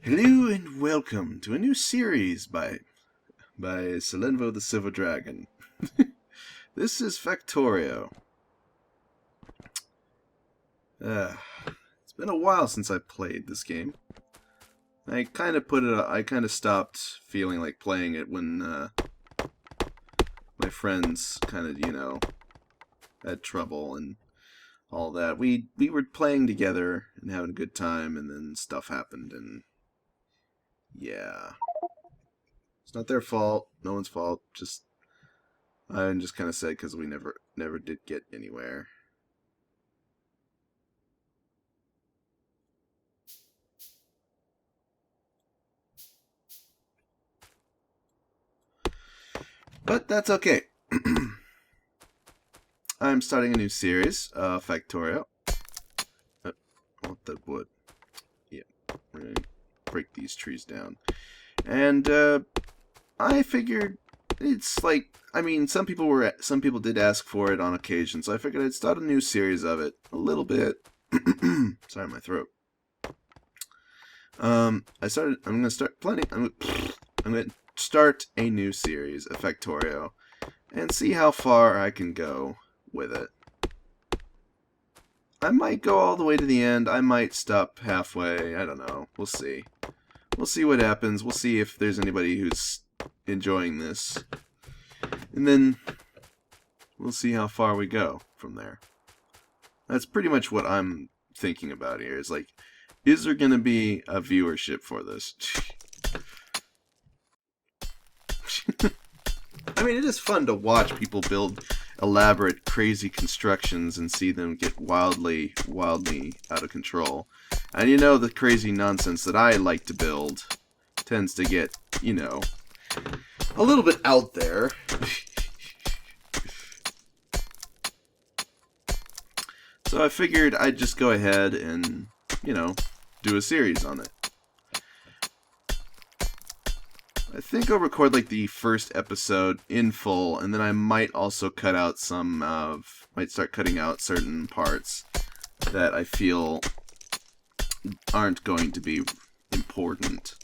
Hello and welcome to a new series by Selenvo the Silver Dragon. This is Factorio. It's been a while since I played this game. I kind of stopped feeling like playing it when my friends kind of, had trouble and all that. We were playing together and having a good time, and then stuff happened, and yeah. It's not their fault. No one's fault. I just kind of said because we never did get anywhere. But that's okay. I'm starting a new series, Factorio. I want that wood. Yeah, we're gonna break these trees down. And I figured it's like, some people did ask for it on occasion, so I figured I'd start a new series of it a little bit. Sorry, my throat. I'm gonna start planning. I'm gonna start a new series of Factorio and see how far I can go with it. I might go all the way to the end. I might stop halfway. I don't know. We'll see. We'll see what happens. We'll see if there's anybody who's enjoying this. And then we'll see how far we go from there. That's pretty much what I'm thinking about here. Is like, is there going to be a viewership for this? It is fun to watch people build elaborate, crazy constructions and see them get wildly out of control. And the crazy nonsense that I like to build tends to get, a little bit out there. So I figured I'd just go ahead and, do a series on it. I think I'll record like the first episode in full, and then I might also might start cutting out certain parts that I feel aren't going to be important.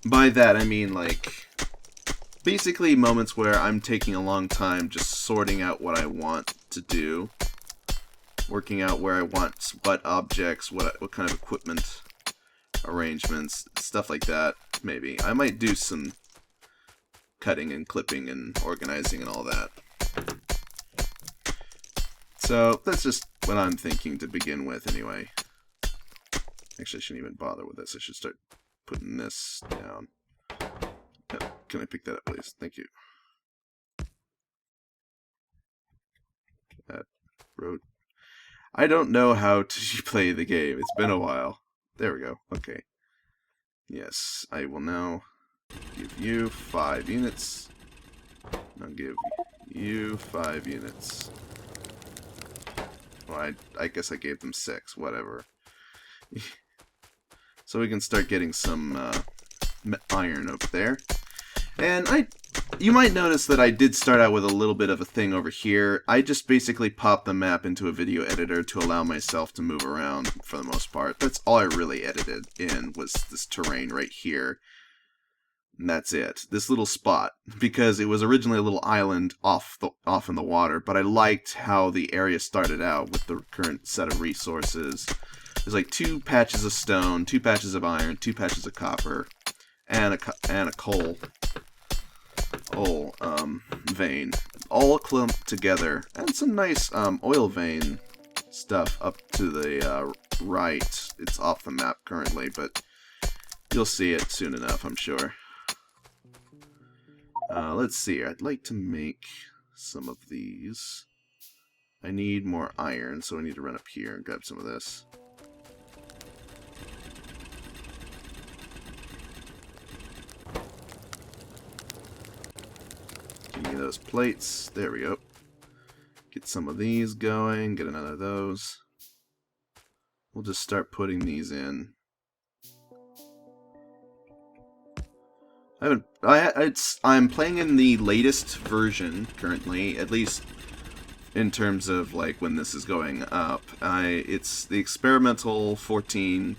By that I mean like basically moments where I'm taking a long time just sorting out what I want to do, working out where I want what objects, what kind of equipment arrangements, stuff like that. Maybe I might do some cutting and clipping and organizing and all that. So that's just what I'm thinking to begin with anyway. Actually, I shouldn't even bother with this. I should start putting this down. Can I pick that up, please? Thank you. That road. I don't know how to play the game. It's been a while. There we go. Okay. Yes, I will now give you 5 units. I'll give you 5 units. Well, I guess I gave them 6. Whatever. So we can start getting some iron over there. And you might notice that I did start out with a little bit of a thing over here. I just basically popped the map into a video editor to allow myself to move around for the most part. That's all I really edited in, was this terrain right here. And that's it. This little spot. Because it was originally a little island off in the water, but I liked how the area started out with the current set of resources. There's like 2 patches of stone, 2 patches of iron, 2 patches of copper, and a coal vein, all clumped together, and some nice oil vein stuff up to the right. It's off the map currently, but you'll see it soon enough, I'm sure. Let's see. I'd like to make some of these. I need more iron, so I need to run up here and grab some of this. Give me those plates. There we go. Get some of these going. Get another of those. We'll just start putting these in. I'm playing in the latest version currently, at least in terms of like when this is going up. It's the experimental 14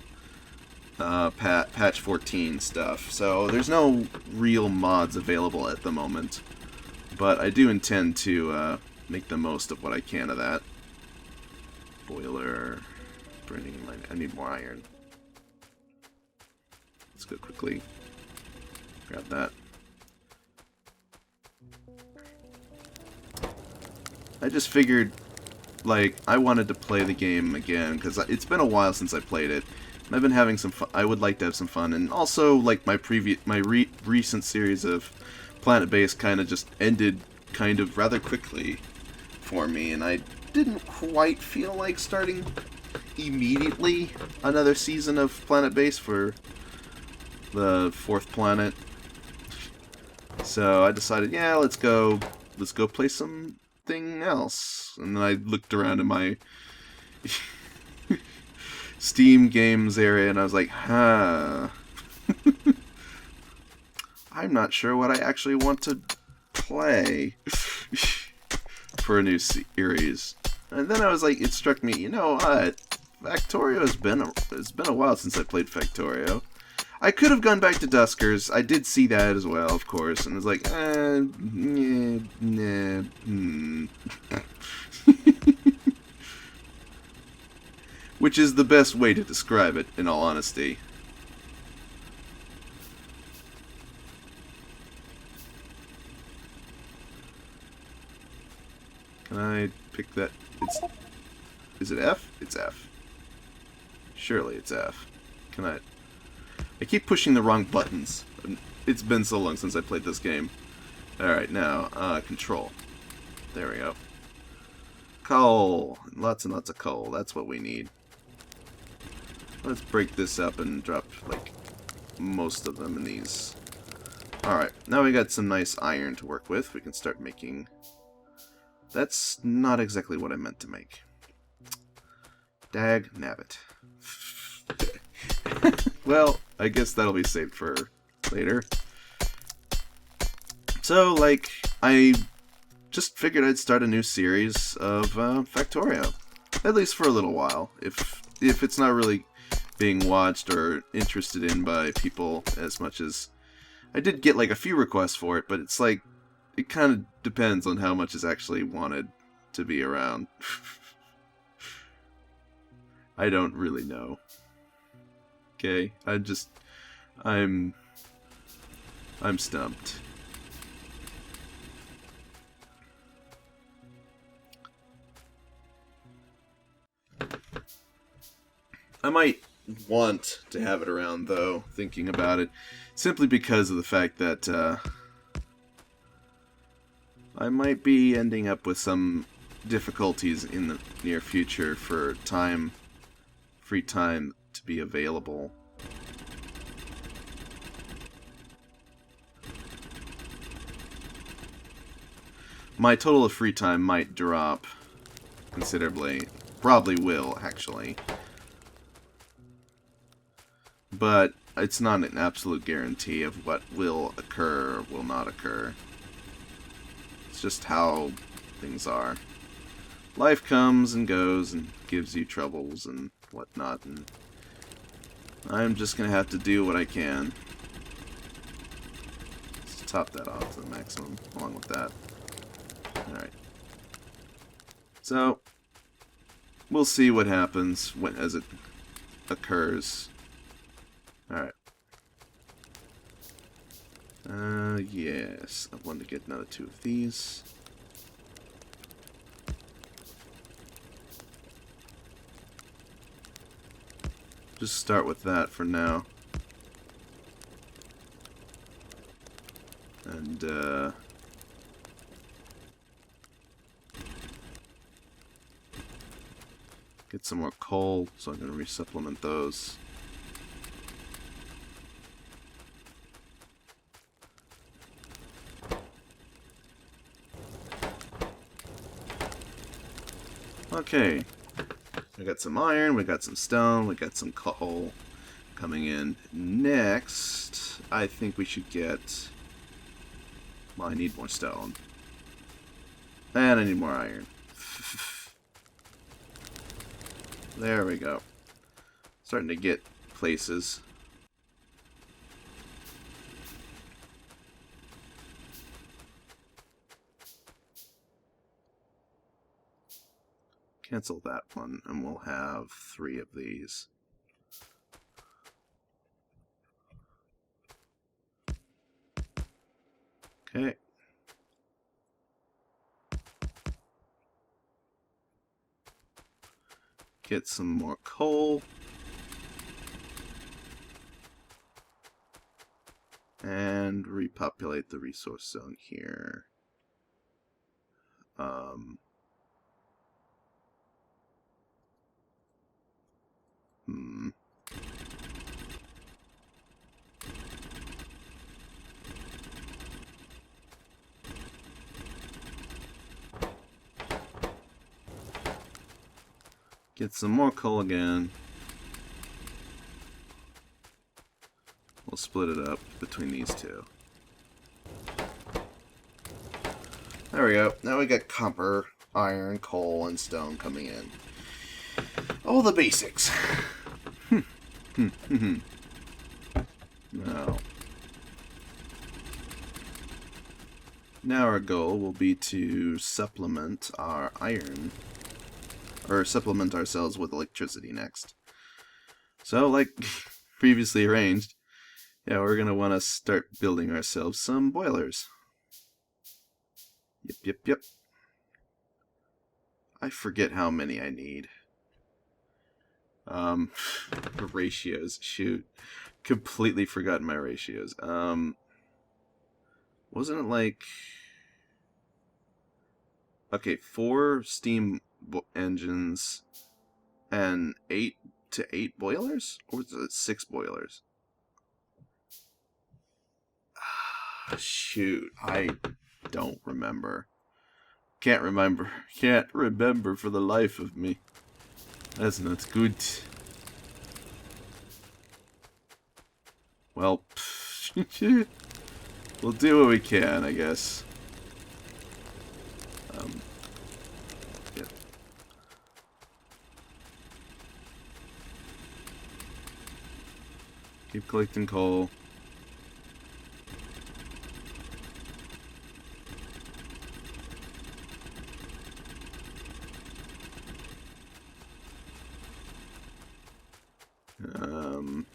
patch 14 stuff. So there's no real mods available at the moment. But I do intend to make the most of what I can of that. Boiler. Burning line. I need more iron. Let's go quickly. Grab that. I just figured, like, I wanted to play the game again, because it's been a while since I played it. I've been having some fun. I would like to have some fun, and also, like, my recent series of Planet Base kind of just ended kind of rather quickly for me, and I didn't quite feel like starting immediately another season of Planet Base for the 4th planet. So I decided, yeah, let's go play something else. And then I looked around in my Steam games area, and I was like, huh. I'm not sure what I actually want to play for a new series. And then I was like, it struck me, you know what? Factorio it's been a while since I played Factorio. I could have gone back to Duskers. I did see that as well, of course, and was like, which is the best way to describe it, in all honesty. Can I pick that? Is it F? It's F. Surely it's F. Can I keep pushing the wrong buttons. It's been so long since I played this game. Alright, now, control. There we go. Coal. Lots and lots of coal. That's what we need. Let's break this up and drop, like, most of them in these. Alright, now we got some nice iron to work with. We can start making... That's not exactly what I meant to make. Dag nabbit. Well, I guess that'll be saved for later. So, like, I just figured I'd start a new series of Factorio. At least for a little while. If it's not really being watched or interested in by people as much as... I did get, like, a few requests for it, but it's like, it kind of depends on how much is actually wanted to be around. I don't really know. Okay, I'm stumped. I might want to have it around, though, thinking about it, simply because of the fact that I might be ending up with some difficulties in the near future for free time to be available. My total of free time might drop considerably. Probably will, actually. But it's not an absolute guarantee of what will occur or will not occur. It's just how things are. Life comes and goes and gives you troubles and whatnot, and I'm just gonna have to do what I can. Let's top that off to the maximum along with that. Alright. So, we'll see what happens as it occurs. Alright. Yes. I want to get another 2 of these. Just start with that for now. And, get some more coal, so I'm going to resupplement those. Okay. We got some iron, we got some stone, we got some coal coming in. Next, I think we should get... Well, I need more stone. And I need more iron. There we go. Starting to get places. Cancel that one, and we'll have 3 of these. Okay. Get some more coal. And repopulate the resource zone here. Get some more coal again. We'll split it up between these two. There we go. Now we got copper, iron, coal, and stone coming in. All the basics. Now our goal will be to supplement our iron, or supplement ourselves with electricity next. So, like previously arranged, yeah, we're going to want to start building ourselves some boilers. Yep. I forget how many I need. The ratios, shoot. Completely forgotten my ratios. Wasn't it like... Okay, 4 steam engines and 8 to 8 boilers? Or was it 6 boilers? Shoot, I don't remember. Can't remember for the life of me. That's not good. Well, we'll do what we can, I guess. Yeah. Keep collecting coal.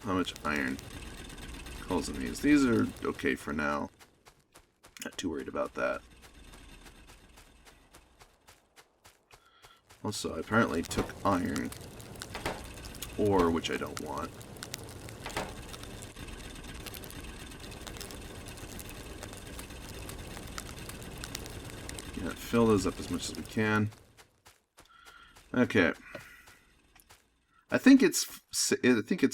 How much iron? Coal's in these. These are okay for now. Not too worried about that. Also, I apparently took iron ore, which I don't want. Yeah, fill those up as much as we can. Okay. I think it's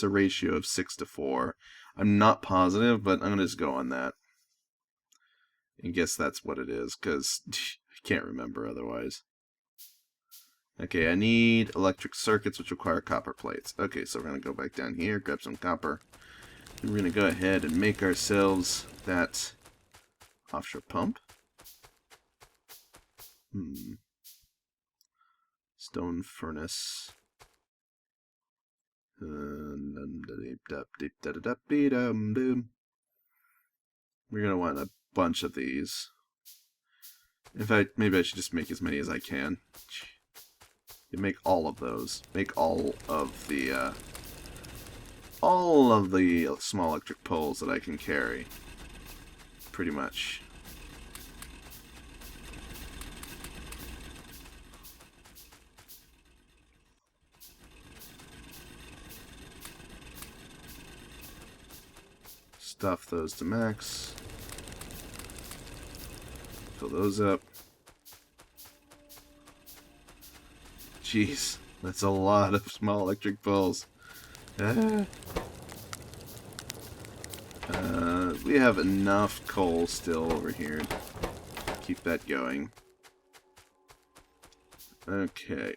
a ratio of 6 to 4. I'm not positive, but I'm gonna just go on that. I guess that's what it is, because I can't remember otherwise. Okay, I need electric circuits, which require copper plates. Okay, so we're gonna go back down here, grab some copper. And we're gonna go ahead and make ourselves that offshore pump. Stone furnace. We're gonna want a bunch of these. In fact, maybe I should just make as many as I can. You make all of those. Make all of the small electric poles that I can carry. Pretty much. Stuff those to max. Fill those up. Jeez, that's a lot of small electric poles. We have enough coal still over here. Keep that going. Okay.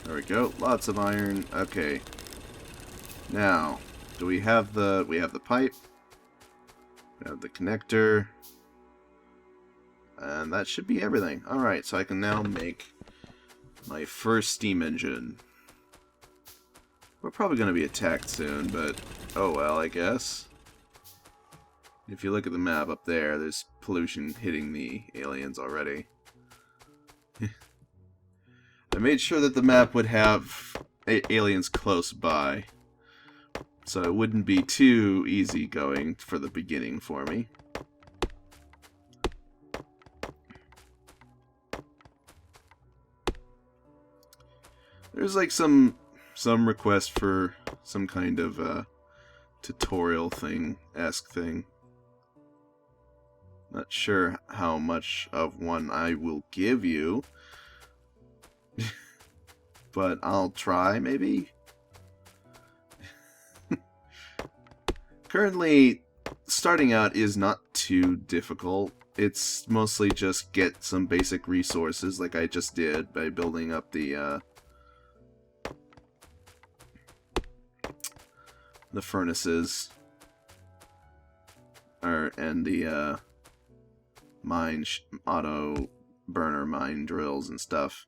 There we go. Lots of iron. Okay. Now, do we have the pipe? We have the connector. And that should be everything. Alright, so I can now make my first steam engine. We're probably going to be attacked soon, but oh well, I guess. If you look at the map up there, there's pollution hitting the aliens already. I made sure that the map would have aliens close by, so it wouldn't be too easy going for the beginning for me. There's like some request for some kind of tutorial thing-esque thing. Not sure how much of one I will give you, but I'll try, maybe? Currently, starting out is not too difficult. It's mostly just get some basic resources, like I just did, by building up the furnaces, and the auto burner mine drills and stuff,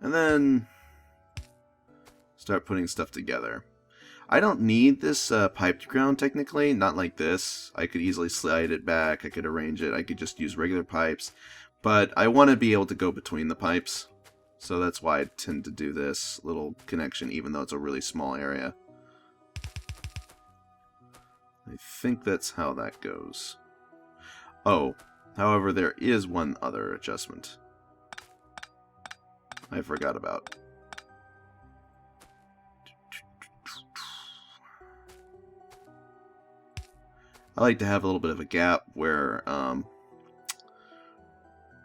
and then start putting stuff together. I don't need this piped ground technically, not like this. I could easily slide it back, I could arrange it, I could just use regular pipes, but I want to be able to go between the pipes, so that's why I tend to do this little connection even though it's a really small area. I think that's how that goes. Oh, however, there is one other adjustment I forgot about. I like to have a little bit of a gap where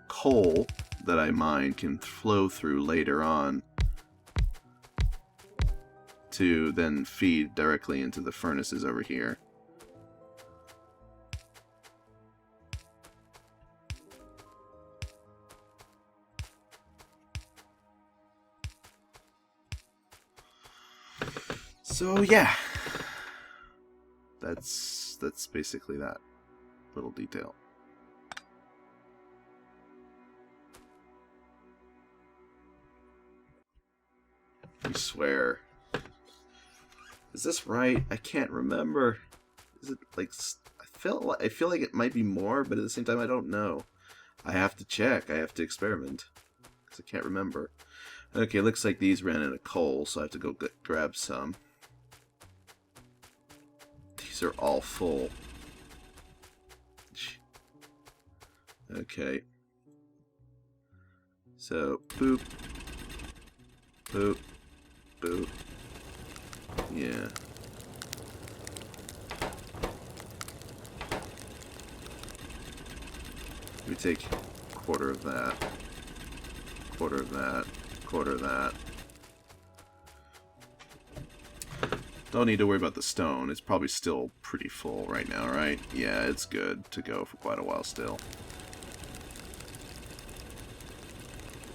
coal that I mine can flow through later on to then feed directly into the furnaces over here. So yeah, that's basically that little detail. I swear. Is this right? I can't remember. Is it like I feel like it might be more, but at the same time I don't know. I have to check. I have to experiment because I can't remember. Okay, looks like these ran out of coal, so I have to go grab some. These are all full. Okay. So, boop. Boop. Boop. Yeah. We take a quarter of that. Quarter of that. Quarter of that. Don't need to worry about the stone. It's probably still pretty full right now, right? Yeah, it's good to go for quite a while still.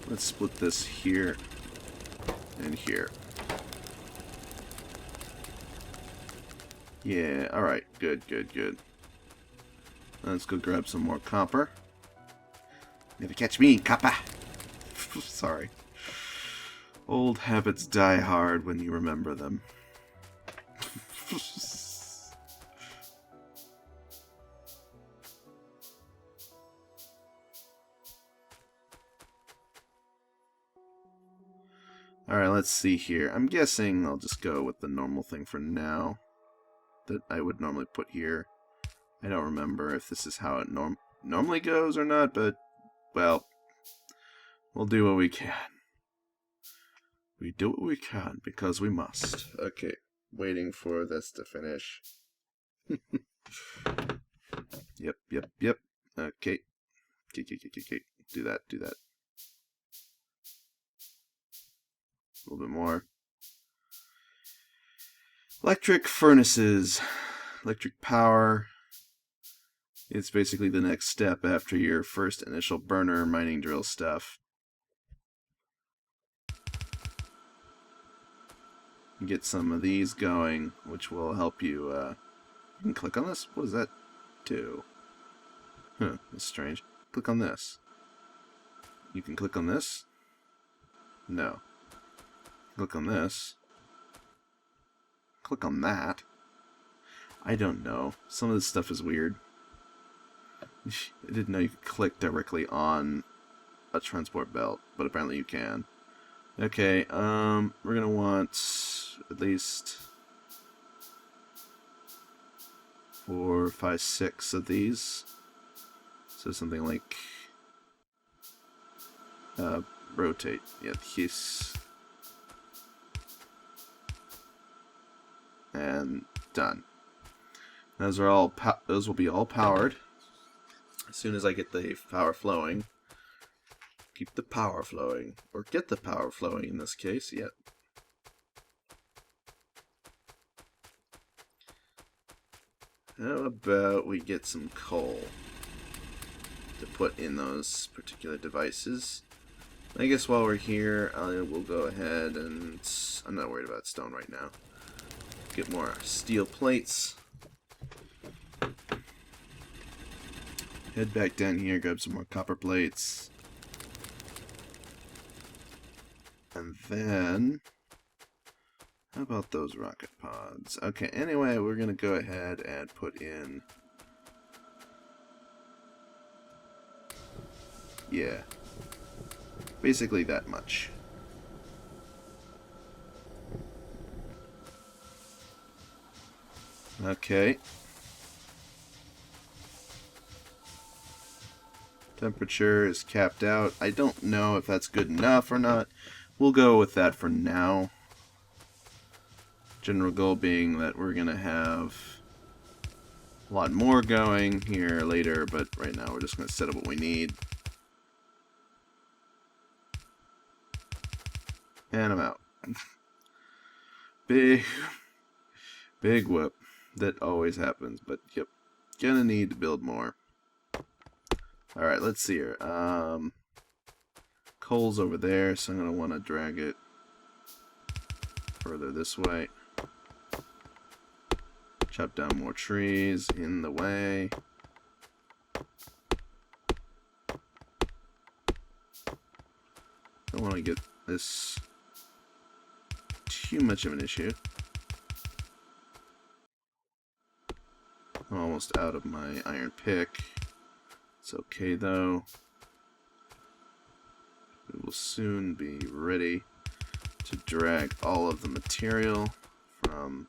Let's split this here and here. Yeah, alright. Good, good, good. Let's go grab some more copper. Never catch me, copper! Sorry. Old habits die hard when you remember them. Alright, let's see here. I'm guessing I'll just go with the normal thing for now that I would normally put here. I don't remember if this is how it normally goes or not, but, well, we'll do what we can. We do what we can because we must. Okay, waiting for this to finish. Yep, yep, yep. Okay. Do that, do that. A little bit more. Electric furnaces. Electric power. It's basically the next step after your first initial burner mining drill stuff. Get some of these going, which will help you. You can click on this. What does that do? Huh, that's strange. Click on this. You can click on this? No. Click on this. Click on that. I don't know. Some of this stuff is weird. I didn't know you could click directly on a transport belt, but apparently you can. Okay, we're gonna want at least 4, 5, 6 of these. So something like rotate. Yeah, this. And done. Those are all. Those will be all powered as soon as I get the power flowing. Keep the power flowing, or get the power flowing in this case. Yep. How about we get some coal to put in those particular devices? I guess while we're here, we'll go ahead and... I'm not worried about stone right now. Get more steel plates. Head back down here, grab some more copper plates. And then... how about those rocket pods? Okay, anyway, we're going to go ahead and put in... yeah. Basically that much. Okay. Temperature is capped out. I don't know if that's good enough or not. We'll go with that for now. General goal being that we're going to have a lot more going here later, but right now we're just going to set up what we need. And I'm out. Big whoop. That always happens, but yep. Gonna need to build more. Alright, let's see here. Coal's over there, so I'm gonna want to drag it further this way. Chop down more trees in the way. Don't want to get this too much of an issue. I'm almost out of my iron pick. It's okay though. We will soon be ready to drag all of the material from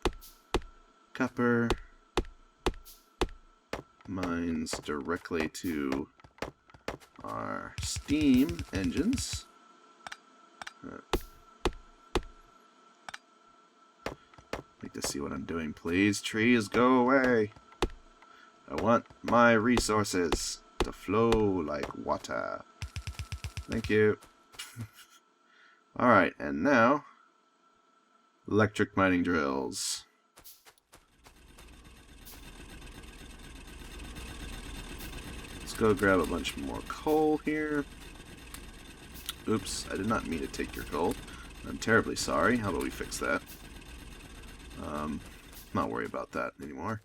copper mines directly to our steam engines. Like to see what I'm doing, please. Trees, go away. I want my resources to flow like water. Thank you. Alright, and now electric mining drills. Let's go grab a bunch more coal here. Oops, I did not mean to take your coal. I'm terribly sorry. How about we fix that? Not worry about that anymore.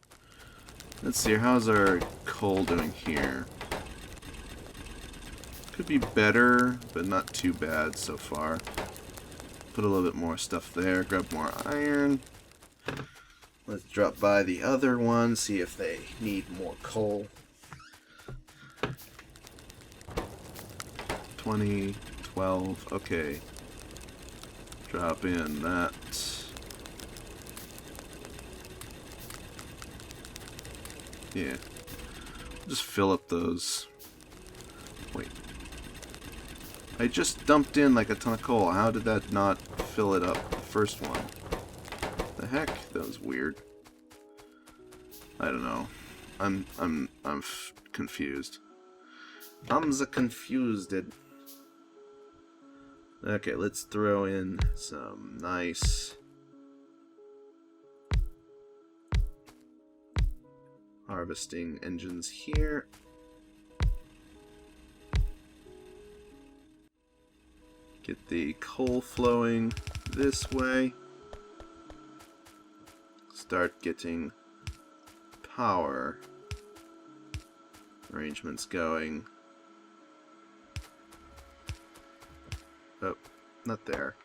Let's see, how's our coal doing here? Could be better, but not too bad so far. Put a little bit more stuff there, grab more iron. Let's drop by the other one, see if they need more coal. 20, 12, okay. Drop in that. Yeah. Just fill up those. Wait. I just dumped in like a ton of coal. How did that not fill it up? The first one. The heck? That was weird. I don't know. I'm confused. I'm confused. Okay, let's throw in some nice harvesting engines here. Get the coal flowing this way. Start getting power arrangements going. Oh, not there.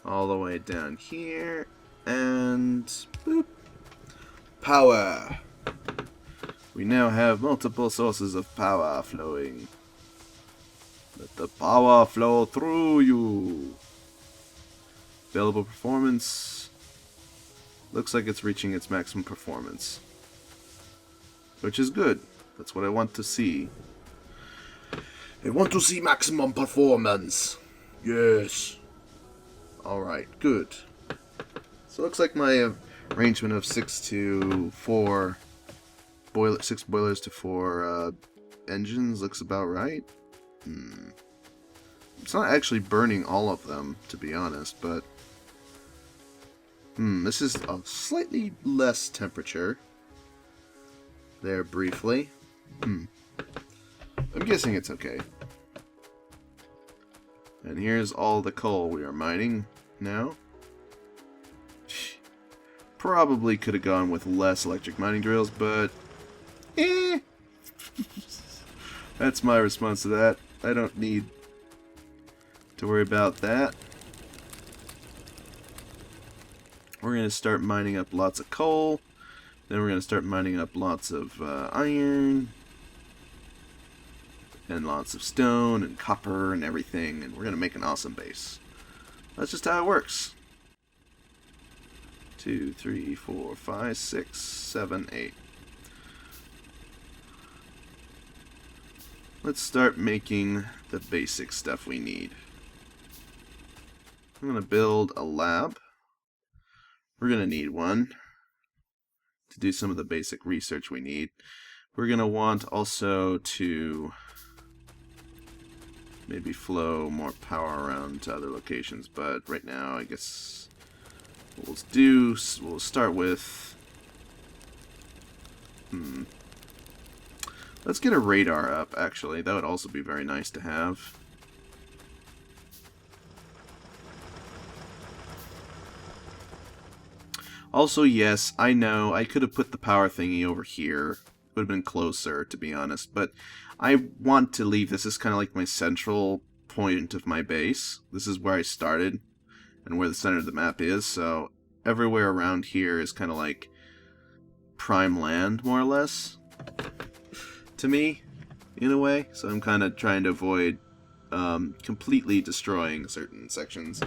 all the way down here, and boop. Power! We now have multiple sources of power flowing. Let the power flow through you. Available performance. Looks like it's reaching its maximum performance. Which is good. That's what I want to see. I want to see maximum performance. Yes. Alright, good. So it looks like my arrangement of 6 to 4 6 boilers to 4 engines looks about right. It's not actually burning all of them, to be honest, but this is a slightly less temperature there briefly. I'm guessing it's okay. And here's all the coal we are mining now. Probably could have gone with less electric mining drills, but that's my response to that. I don't need to worry about that. We're going to start mining up lots of coal. Then we're going to start mining up lots of iron. And lots of stone and copper and everything. And we're going to make an awesome base. That's just how it works. 2, 3, 4, 5, 6, 7, 8. Let's start making the basic stuff we need. I'm going to build a lab. We're going to need one to do some of the basic research we need. We're going to want also to maybe flow more power around to other locations, but right now I guess what we'll start with let's get a radar up, actually. That would also be very nice to have. Also, yes, I know I could have put the power thingy over here. It would have been closer, to be honest, but I want to leave this as kind of like my central point of my base. This is where I started and where the center of the map is, so everywhere around here is kind of like prime land, more or less, to me, in a way. So I'm kind of trying to avoid completely destroying certain sections,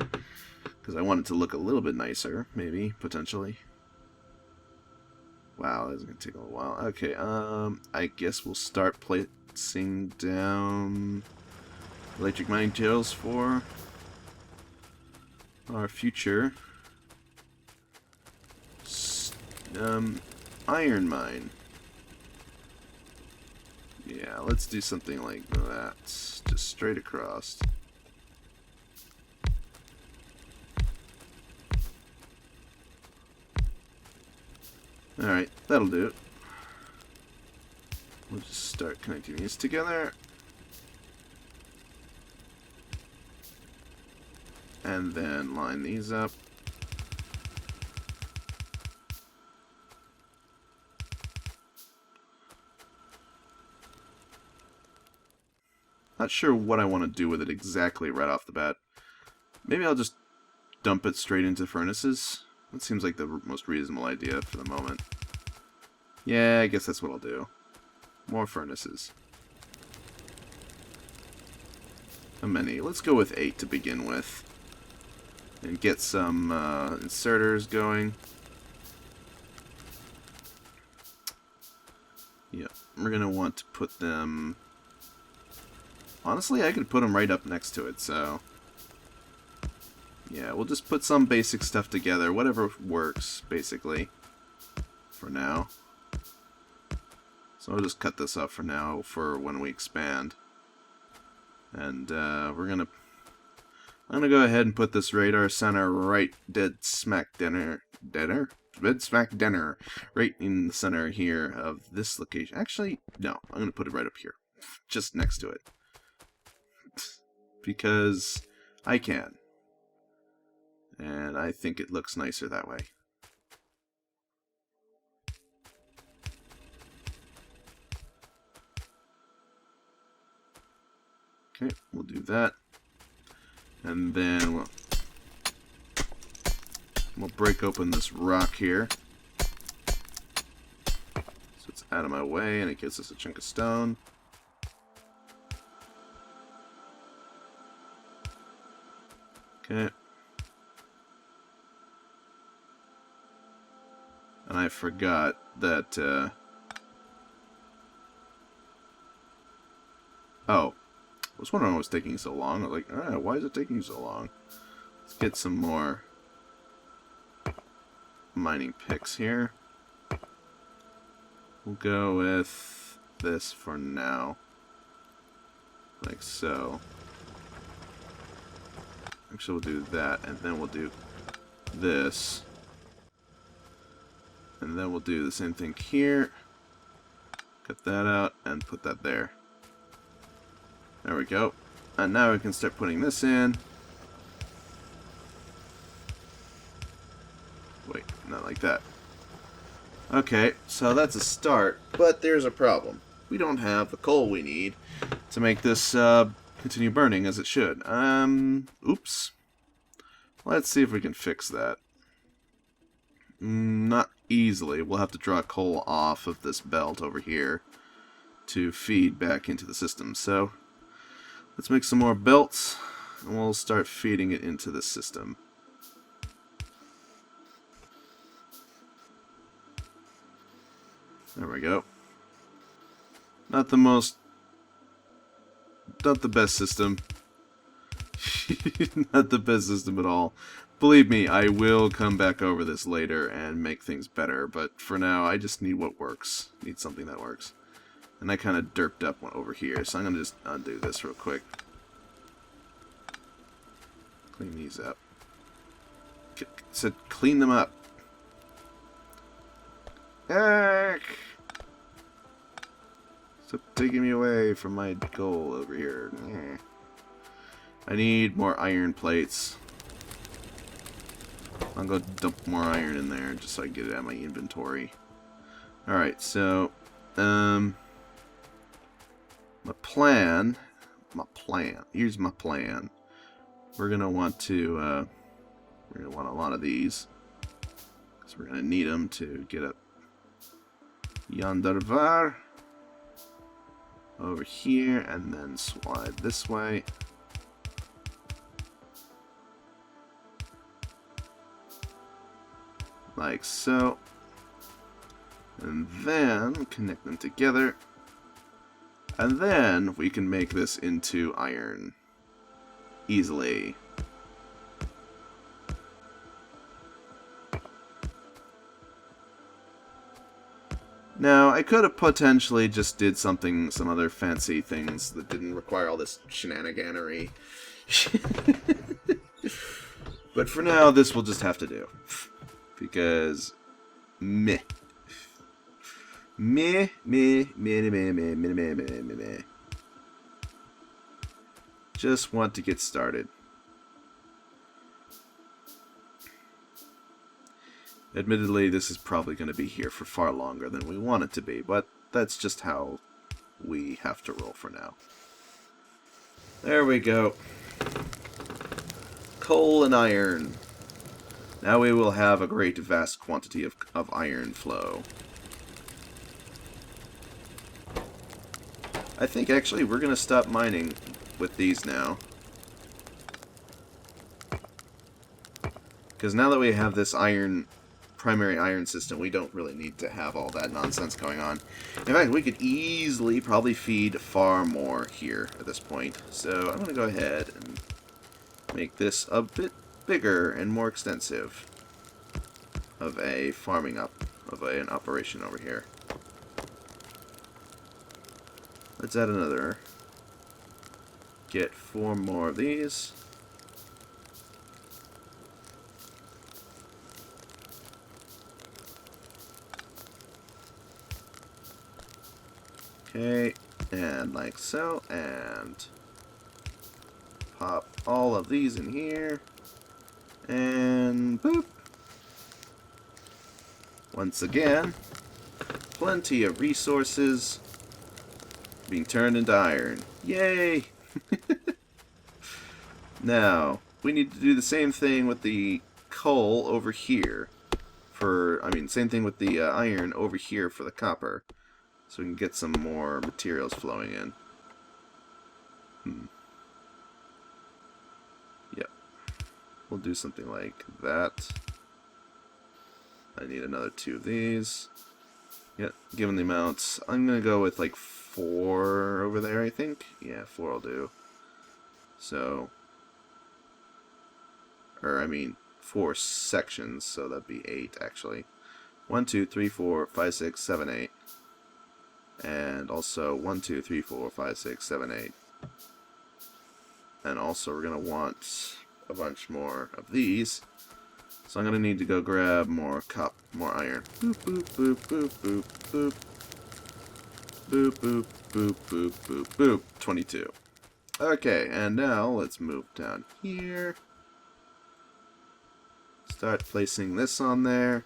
because I want it to look a little bit nicer, maybe, potentially. Wow, that's going to take a little while. Okay, I guess we'll start placing down electric mining tails for our future iron mine. Yeah, let's do something like that, just straight across. Alright, that'll do it. We'll just start connecting these together. And then line these up. Not sure what I want to do with it exactly right off the bat. Maybe I'll just dump it straight into furnaces. That seems like the most reasonable idea for the moment. Yeah, I guess that's what I'll do. More furnaces. How many? Let's go with 8 to begin with. And get some inserters going. Yep, we're going to want to put them... Honestly, I could put them right up next to it, so... Yeah, we'll just put some basic stuff together, whatever works, basically, for now. So I'll just cut this up for now, for when we expand. And I'm gonna go ahead and put this radar center right dead smack right in the center here of this location. Actually, no, I'm gonna put it right up here, just next to it. Because I can. And I think it looks nicer that way. Okay, we'll do that. And then we'll We'll break open this rock here. So it's out of my way, and it gives us a chunk of stone. Okay. And I forgot that, oh. I was wondering why it was taking so long. I was like, why is it taking so long? Let's get some more mining picks here. We'll go with this for now. Like so. Actually, we'll do that, and then we'll do this. And then we'll do the same thing here. Cut that out and put that there. There we go. And now we can start putting this in. Wait, not like that. Okay, so that's a start, but there's a problem. We don't have the coal we need to make this continue burning as it should. Oops. Let's see if we can fix that. Not easily. We'll have to draw coal off of this belt over here to feed back into the system. So let's make some more belts, and we'll start feeding it into the system. There we go. Not the best system. Not the best system at all. Believe me, I will come back over this later and make things better, but for now, I just need what works. Need something that works. And I kind of derped up one over here, so I'm going to just undo this real quick. Clean these up. Said clean them up. Heck! Stop taking me away from my goal over here. I need more iron plates. I'll go dump more iron in there just so I can get it out of my inventory. Alright, so my plan, here's my plan. We're gonna want to we're gonna want a lot of these because we're gonna need them to get up yonder var over here and then slide this way. Like so. And then connect them together. And then we can make this into iron easily. Now, I could have potentially just did some other fancy things that didn't require all this shenaniganery. But for now, this will just have to do. Because, meh. Meh. Just want to get started. Admittedly, this is probably going to be here for far longer than we want it to be, but that's just how we have to roll for now. There we go. Coal and iron. Now we will have a great vast quantity of iron flow. I think actually we're going to stop mining with these now. Because now that we have this primary iron system, we don't really need to have all that nonsense going on. In fact, we could easily probably feed far more here at this point. So I'm going to go ahead and make this a bit bigger and more extensive of a an operation over here. Let's add another. Get 4 more of these. Okay, and like so, and pop all of these in here, and boop. Once again, plenty of resources being turned into iron. Yay! Now, we need to do the same thing with the coal over here for, same thing with the iron over here for the copper. So we can get some more materials flowing in. Yep. We'll do something like that. I need another 2 of these. Yep, given the amounts, I'm going to go with like 4 over there, I think. Yeah, 4 will do. So, 4 sections, so that'd be 8 actually. 1, 2, 3, 4, 5, 6, 7, 8. And also 1, 2, 3, 4, 5, 6, 7, 8. And also we're going to want a bunch more of these. So I'm going to need to go grab more iron. Boop, boop, boop, boop, boop, boop. Boop, boop, boop, boop, boop, boop. 22. Okay, and now let's move down here. Start placing this on there.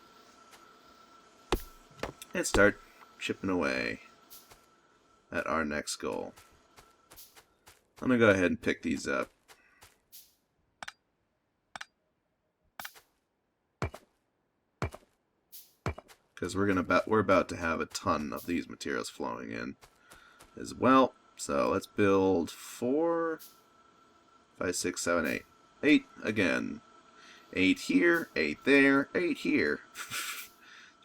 And start chipping away at our next goal. I'm going to go ahead and pick these up. Because we're about to have a ton of these materials flowing in as well. So let's build 4, 5, 6, 7, 8. 8 again. 8 here, 8 there, 8 here. It's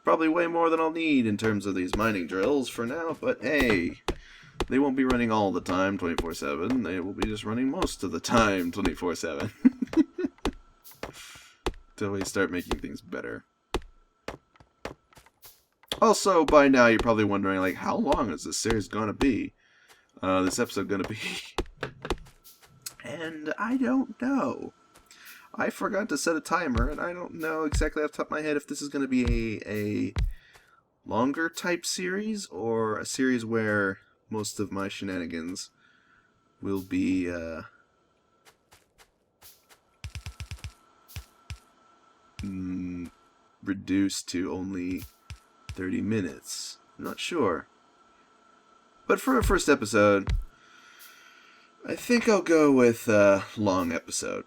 probably way more than I'll need in terms of these mining drills for now, but hey, they won't be running all the time 24/7. They will be just running most of the time 24/7. Until we start making things better. Also, by now, you're probably wondering, like, how long is this series going to be? This episode going to be? And I don't know. I forgot to set a timer, and I don't know exactly off the top of my head if this is going to be a longer type series, or a series where most of my shenanigans will be, reduced to only 30 minutes. I'm not sure. But for a first episode, I think I'll go with a long episode.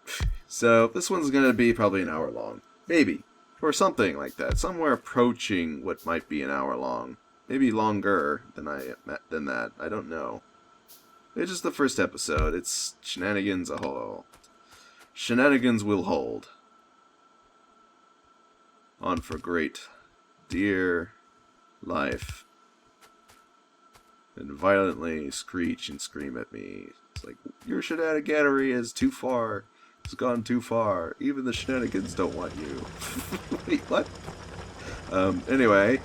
So this one's going to be probably an hour long. Maybe. Or something like that. Somewhere approaching what might be an hour long. Maybe longer than that. I don't know. It's just the first episode. It's shenanigans a whole. Shenanigans will hold. On for great dear life. And violently screech and scream at me. It's like, your shenaniganery is too far. It's gone too far. Even the shenanigans don't want you. Wait, what? Anyway.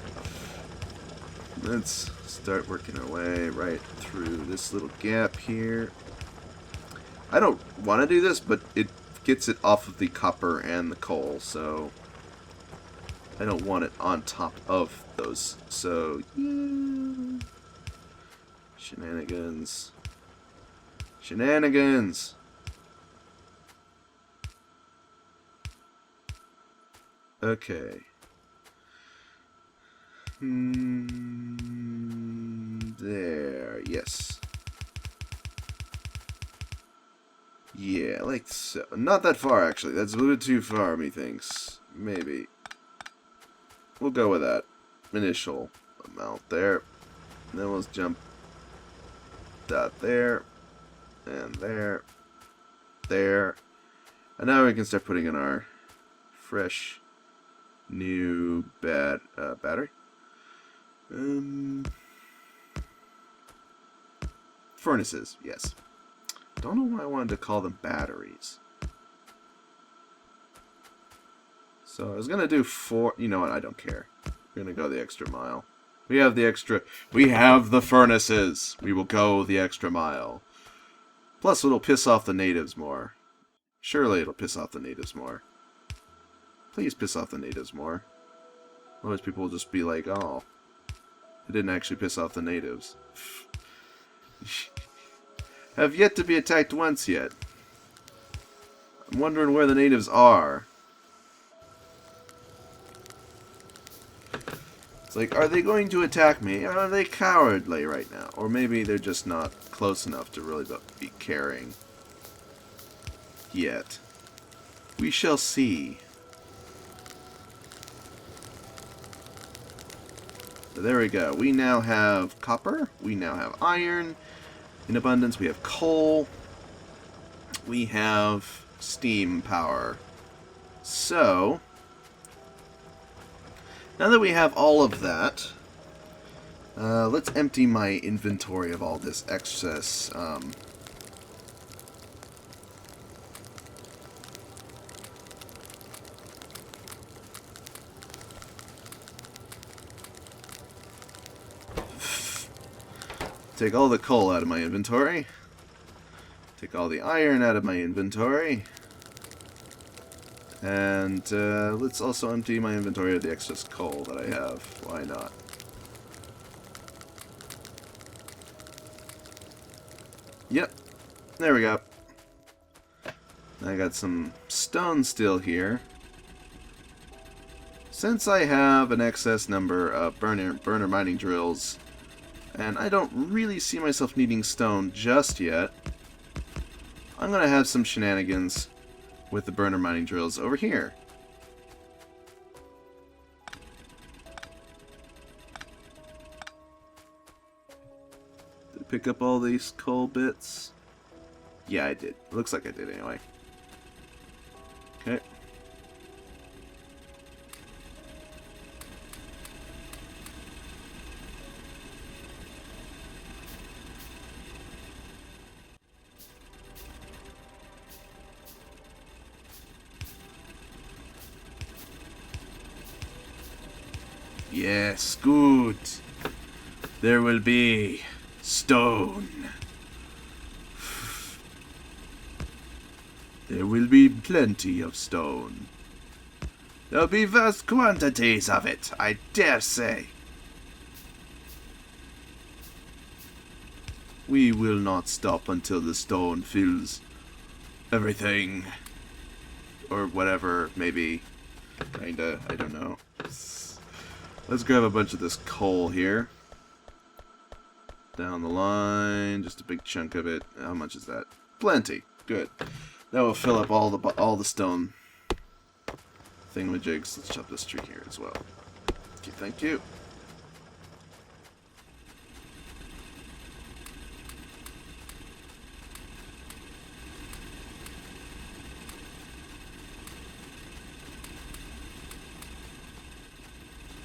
Let's start working our way right through this little gap here. I don't want to do this, but it gets it off of the copper and the coal, so I don't want it on top of those. So, yeah. Shenanigans. Shenanigans! Okay. There. Yes. Yeah, like so. Not that far, actually. That's a little bit too far, methinks. Maybe. We'll go with that initial amount there. And then we'll jump that there. And there. There. And now we can start putting in our fresh new battery. Furnaces, yes. Don't know why I wanted to call them batteries. So I was gonna do 4. You know what? I don't care. We're gonna go the extra mile. We have the furnaces. We will go the extra mile. Plus, it'll piss off the natives more. Surely it'll piss off the natives more. Please piss off the natives more. Otherwise people will just be like, oh, it didn't actually piss off the natives. Have yet to be attacked once yet. I'm wondering where the natives are. It's like, are they going to attack me? Or are they cowardly right now? Or maybe they're just not close enough to really be caring. Yet. We shall see. So there we go. We now have copper. We now have iron in abundance. We have coal. We have steam power. So, now that we have all of that, let's empty my inventory of all this excess. Take all the coal out of my inventory. Take all the iron out of my inventory. And let's also empty my inventory of the excess coal that I have. Why not? Yep. There we go. I got some stone still here. Since I have an excess number of burner mining drills, and I don't really see myself needing stone just yet, I'm going to have some shenanigans with the burner mining drills over here. Did I pick up all these coal bits? Yeah, I did. Looks like I did anyway. Okay. Yes, good. There will be stone. There will be plenty of stone. There'll be vast quantities of it, I dare say. We will not stop until the stone fills everything. Or whatever, maybe. Kinda, I don't know. Let's grab a bunch of this coal here. Down the line, just a big chunk of it. How much is that? Plenty. Good. That will fill up all the stone thingamajigs. Let's chop this tree here as well. Okay, thank you.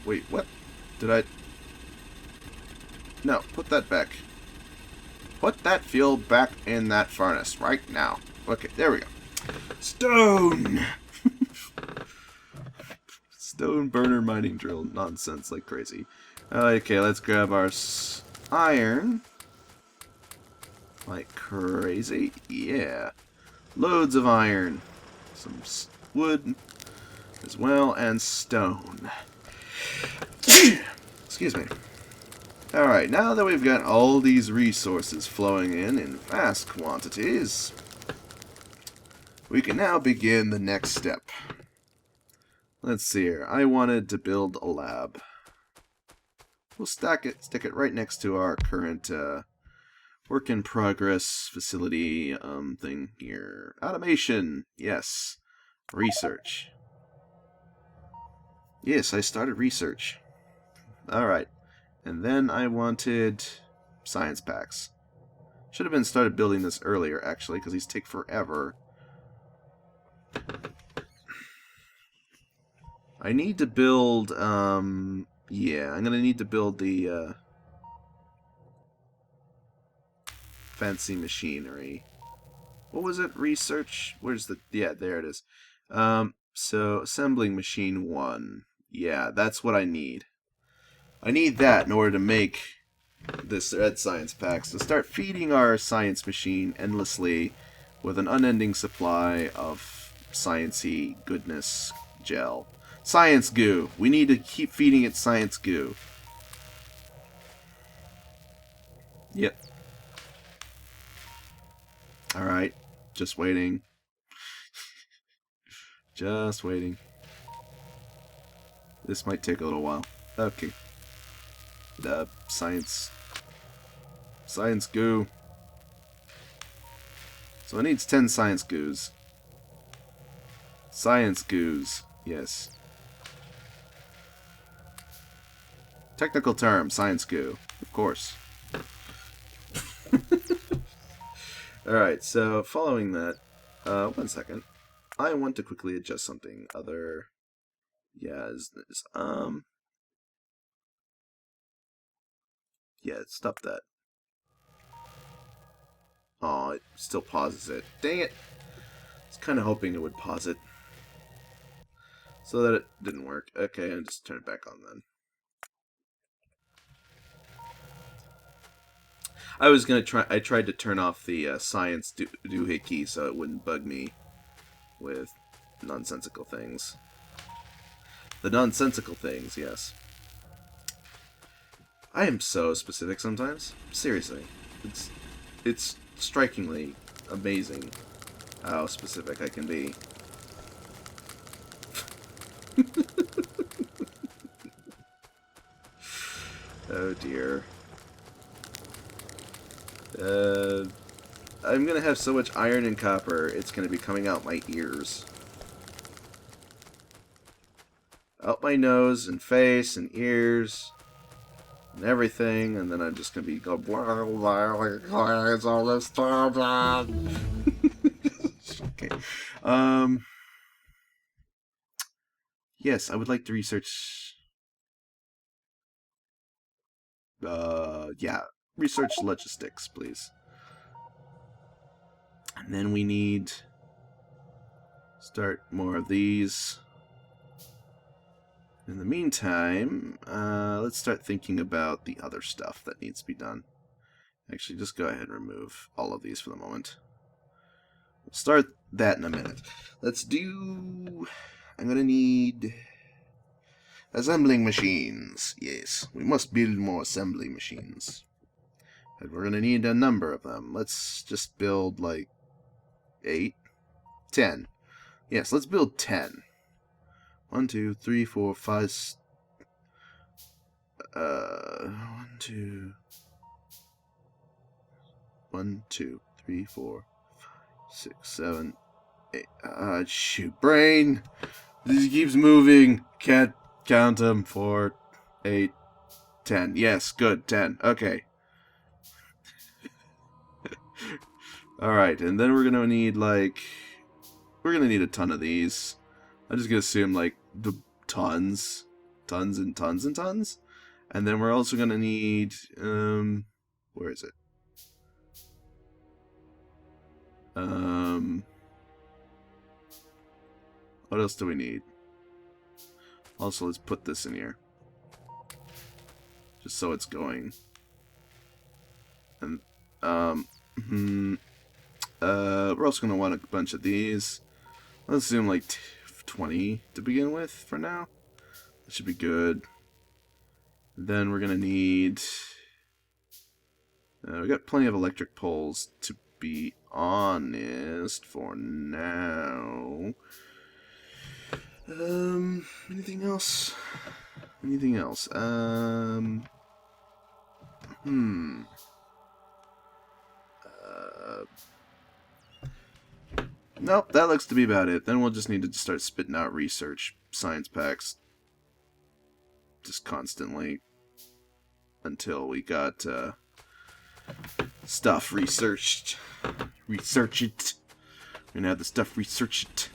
Wait, what? Did I... No, put that back. Put that fuel back in that furnace right now. Okay, there we go. Stone! Stone burner mining drill nonsense like crazy. Okay, let's grab our iron. Like crazy. Yeah. Loads of iron. Some wood as well, and stone. Excuse me. Alright, now that we've got all these resources flowing in vast quantities, we can now begin the next step. Let's see here. I wanted to build a lab. We'll stick it right next to our current work in progress facility thing here. Automation. Yes. Research. Yes, I started research. Alright. And then I wanted science packs. Should have been started building this earlier, actually, because these take forever. I need to build, yeah, I'm going to need to build the fancy machinery. What was it? Research? Where's the... Yeah, there it is. So, assembling machine 1. Yeah, that's what I need. I need that in order to make this red science packs, to start feeding our science machine endlessly with an unending supply of sciencey goodness gel. Science goo. We need to keep feeding it science goo. Yep. Alright. Just waiting. Just waiting. This might take a little while. Okay. Science goo. So it needs 10 science goos. Science goos. Yes. Technical term, science goo. Of course. Alright, so following that, 1 second. I want to quickly adjust something. Yeah, stop that. Oh, it still pauses it. Dang it! I was kind of hoping it would pause it. So that it didn't work. Okay, I'll just turn it back on then. I tried to turn off the science doohickey so it wouldn't bug me with nonsensical things. The nonsensical things, yes. I am so specific sometimes. Seriously. It's strikingly amazing how specific I can be. Oh dear. I'm gonna have so much iron and copper, it's gonna be coming out my ears. Out my nose and face and ears and everything, and then I'm just gonna be go blah blah blah. It's all this stuff. Okay. Yes, I would like to research. Yeah, research logistics, please. And then we need start more of these. In the meantime, let's start thinking about the other stuff that needs to be done. Actually, just go ahead and remove all of these for the moment. We'll start that in a minute. Let's do... I'm going to need... assembling machines. Yes, we must build more assembly machines. And we're going to need a number of them. Let's just build, like, 8? 10. Yes, let's build 10. 1, 2, 3, 4, 5... 1, 2... 1, 2, 3, 4, 6, 7, 8. Shoot, brain! This keeps moving. Can't count them. 4, 8, 10. Yes, good. 10. Okay. Alright, and then we're gonna need, like... we're gonna need a ton of these. I'm just gonna assume, like, the tons. Tons and tons and tons. And then we're also gonna need, where is it? What else do we need? Also, let's put this in here. Just so it's going. And, we're also gonna want a bunch of these. Let's assume, like, 20 to begin with for now. That should be good. Then we're gonna need... we got plenty of electric poles, to be honest, for now. Anything else? Anything else? Nope, that looks to be about it. Then we'll just need to start spitting out research science packs just constantly until we got stuff researched. Research it. We're gonna have the stuff researched.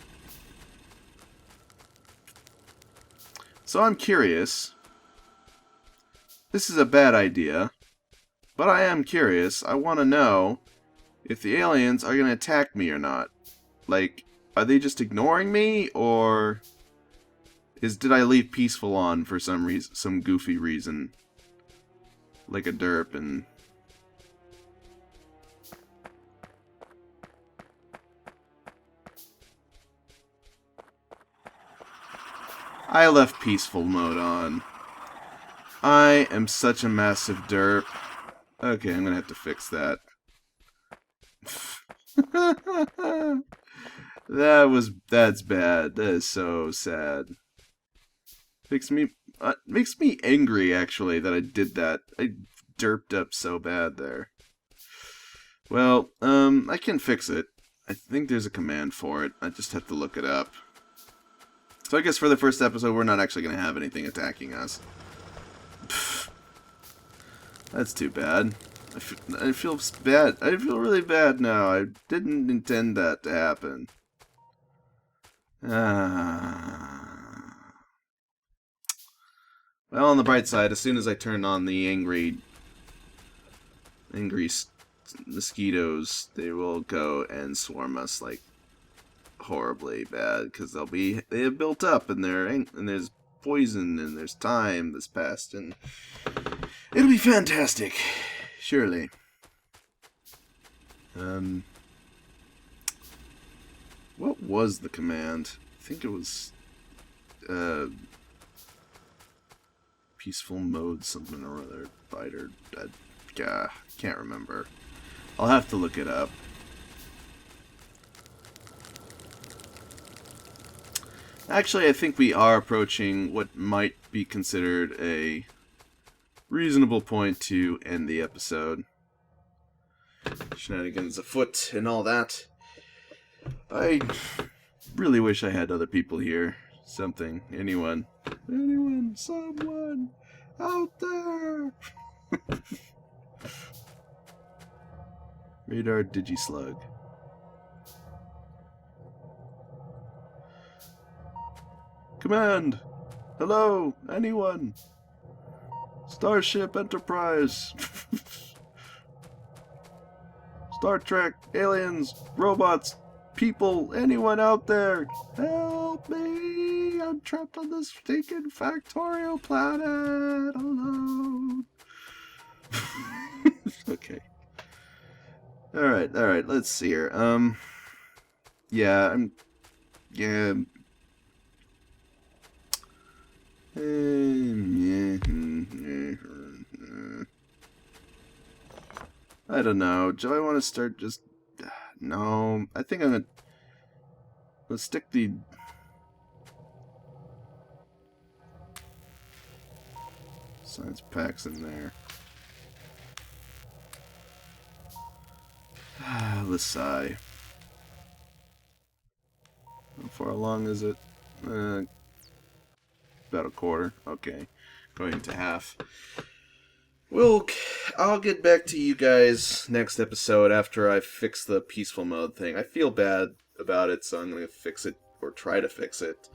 So I'm curious. This is a bad idea, but I am curious. I want to know if the aliens are gonna attack me or not. Like, are they just ignoring me, or did I leave peaceful on for some reason, some goofy reason, like a derp? And I left peaceful mode on. I am such a massive derp. Okay, I'm gonna have to fix that. That's bad. That is so sad. Makes me angry, actually, that I did that. I derped up so bad there. Well, I can fix it. I think there's a command for it. I just have to look it up. So I guess for the first episode, we're not actually going to have anything attacking us. That's too bad. I feel bad. I feel really bad now. I didn't intend that to happen. Well, on the bright side, as soon as I turn on the angry mosquitoes, they will go and swarm us like horribly bad because they have built up and there's poison and there's time that's passed and it'll be fantastic, surely. What was the command? I think it was peaceful mode something or other. Fighter. Can't remember. I'll have to look it up. Actually, I think we are approaching what might be considered a reasonable point to end the episode. Shenanigans afoot and all that. I really wish I had other people here. Something. Anyone, someone out there. Radar Digislug. Command! Hello, anyone? Starship Enterprise. Star Trek, aliens, robots, people, anyone out there, help me! I'm trapped on this stinking Factorio planet alone. Okay. Alright, let's see here. Yeah. I don't know. Do I want to start just... No. I think I'm gonna... Let's stick the... science packs in there. Let's sigh. How far along is it? About a quarter. Okay. Going to half. Well, I'll get back to you guys next episode after I fix the peaceful mode thing. I feel bad about it, so I'm going to fix it, or try to fix it,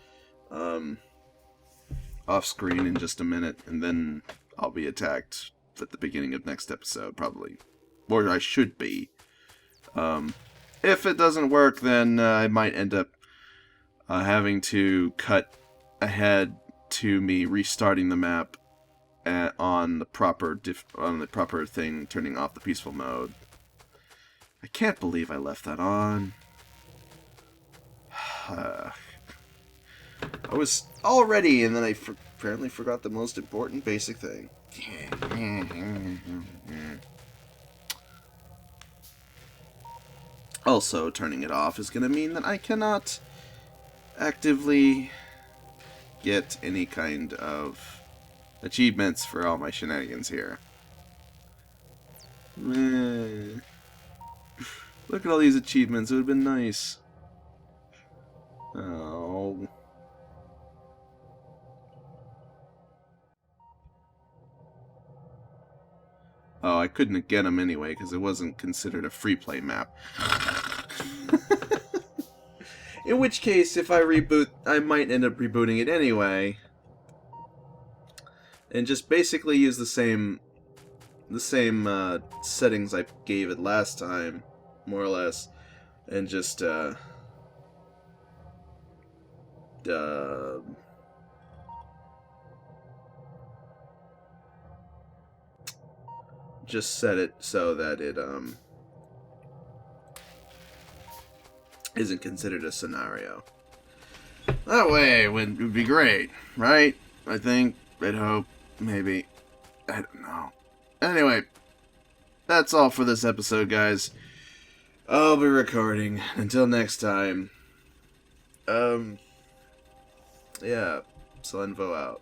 off screen in just a minute, and then I'll be attacked at the beginning of next episode, probably. Or I should be. If it doesn't work, then I might end up having to cut ahead to me restarting the map on the proper thing, turning off the peaceful mode. I can't believe I left that on. I was all ready, and then I apparently forgot the most important basic thing. Also, turning it off is going to mean that I cannot actively get any kind of achievements for all my shenanigans here. Look at all these achievements. It would have been nice. Oh. Oh, I couldn't get them anyway because it wasn't considered a free play map. In which case, if I reboot, I might end up rebooting it anyway. And just basically use the same settings I gave it last time, more or less, and just set it so that it isn't considered a scenario. That way it would be great, right? I think, I'd hope, maybe, I don't know. Anyway, that's all for this episode, guys. I'll be recording. Until next time. Yeah, Slenvo out.